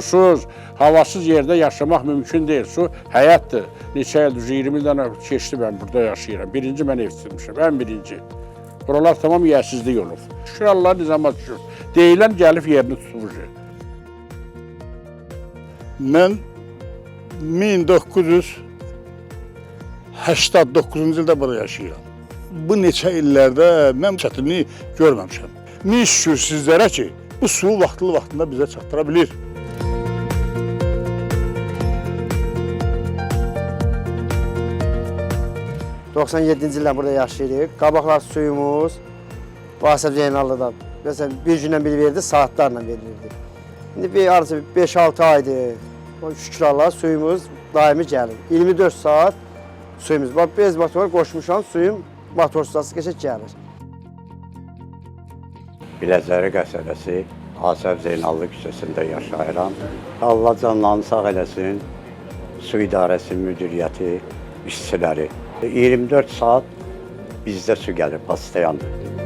susuz, havasız yerdə yaşamaq mümkün deyil. Su həyatdır. Neçə ildir, 20 ildən keçdi mən burada yaşayıram. Birinci mən ev tikmişəm, ən birinci. Buralar tamam yersizlik olub. Şükür Allah nizama düşür. Deyilən gəlib yerini tutmuş. Mən 1989-cu ildə burada yaşayıram. Bu neçə illərdə mən çətinlik görməmişəm. Min şükür sizlərə ki, bu suyu vaxtında bizə çatdıra bilir. ...97-ci ildən burada yaşayırıq. Qabaqlar suyumuz Vasif Zeynallı'dan. Məsələn, bir gündən bir verdi, saatlarla verilirdi. İndi bir arası 5-6 aydır. Şükür Allah suyumuz daimi gəlir. 24 saat suyumuz var. Bez motor qoşmuşam, suyum motorsuz keçib gəlir. Biləcəri qəsəbəsi Asəf Zeynallı küçəsində yaşayıram. Allah canlarını sağ eləsin, su idarəsi müdiriyyəti, işçiləri. 24 saat bizdə su gəlir, pastayandır.